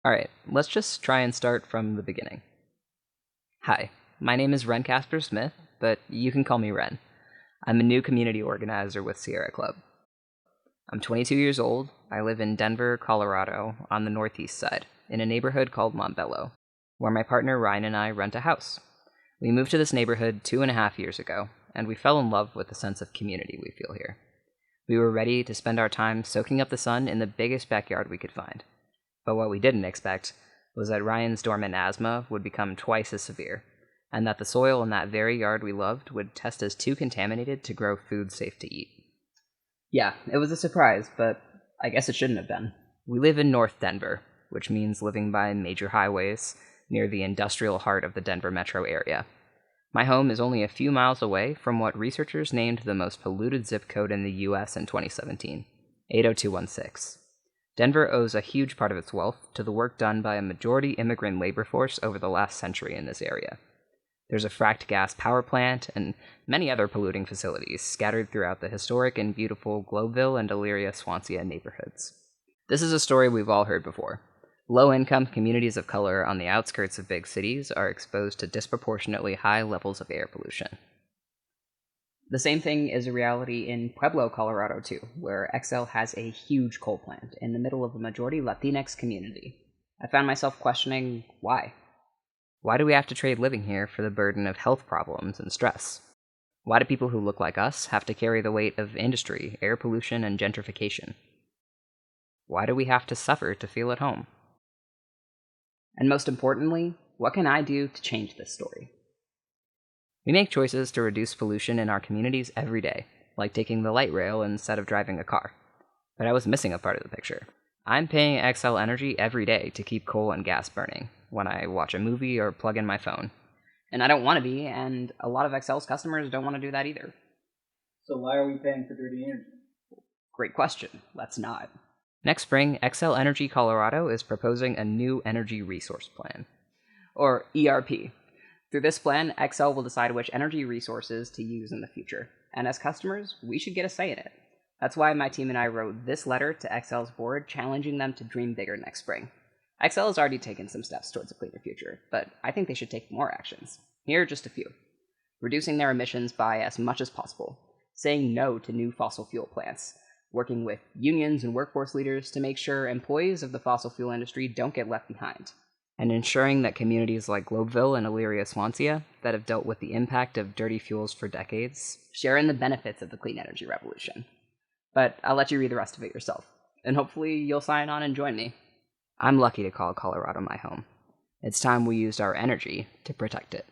Alright, let's just try and start from the beginning. Hi, my name is Ren Casper Smith, but you can call me Ren. I'm a new community organizer with Sierra Club. I'm 22 years old. I live in Denver, Colorado, on the northeast side, in a neighborhood called Montbello, where my partner Ryan and I rent a house. We moved to this neighborhood 2.5 years ago, and we fell in love with the sense of community we feel here. We were ready to spend our time soaking up the sun in the biggest backyard we could find. But what we didn't expect was that Ryan's dormant asthma would become twice as severe, and that the soil in that very yard we loved would test as too contaminated to grow food safe to eat. Yeah, it was a surprise, but I guess it shouldn't have been. We live in North Denver, which means living by major highways near the industrial heart of the Denver metro area. My home is only a few miles away from what researchers named the most polluted zip code in the US in 2017, 80216. Denver owes a huge part of its wealth to the work done by a majority immigrant labor force over the last century in this area. There's a fracked gas power plant and many other polluting facilities scattered throughout the historic and beautiful Globeville and Elyria-Swansea neighborhoods. This is a story we've all heard before. Low-income communities of color on the outskirts of big cities are exposed to disproportionately high levels of air pollution. The same thing is a reality in Pueblo, Colorado, too, where Xcel has a huge coal plant in the middle of a majority Latinx community. I found myself questioning why. Why do we have to trade living here for the burden of health problems and stress? Why do people who look like us have to carry the weight of industry, air pollution, and gentrification? Why do we have to suffer to feel at home? And most importantly, what can I do to change this story? We make choices to reduce pollution in our communities every day, like taking the light rail instead of driving a car. But I was missing a part of the picture. I'm paying Xcel Energy every day to keep coal and gas burning when I watch a movie or plug in my phone. And I don't want to be, and a lot of Xcel's customers don't want to do that either. So why are we paying for dirty energy? Great question. Let's not. Next spring, Xcel Energy Colorado is proposing a new energy resource plan, or ERP. Through this plan, Xcel will decide which energy resources to use in the future, and as customers, we should get a say in it. That's why my team and I wrote this letter to Xcel's board challenging them to dream bigger next spring. Xcel has already taken some steps towards a cleaner future, but I think they should take more actions. Here are just a few. Reducing their emissions by as much as possible, saying no to new fossil fuel plants, working with unions and workforce leaders to make sure employees of the fossil fuel industry don't get left behind, and ensuring that communities like Globeville and Elyria-Swansea, that have dealt with the impact of dirty fuels for decades, share in the benefits of the clean energy revolution. But I'll let you read the rest of it yourself, and hopefully you'll sign on and join me. I'm lucky to call Colorado my home. It's time we used our energy to protect it.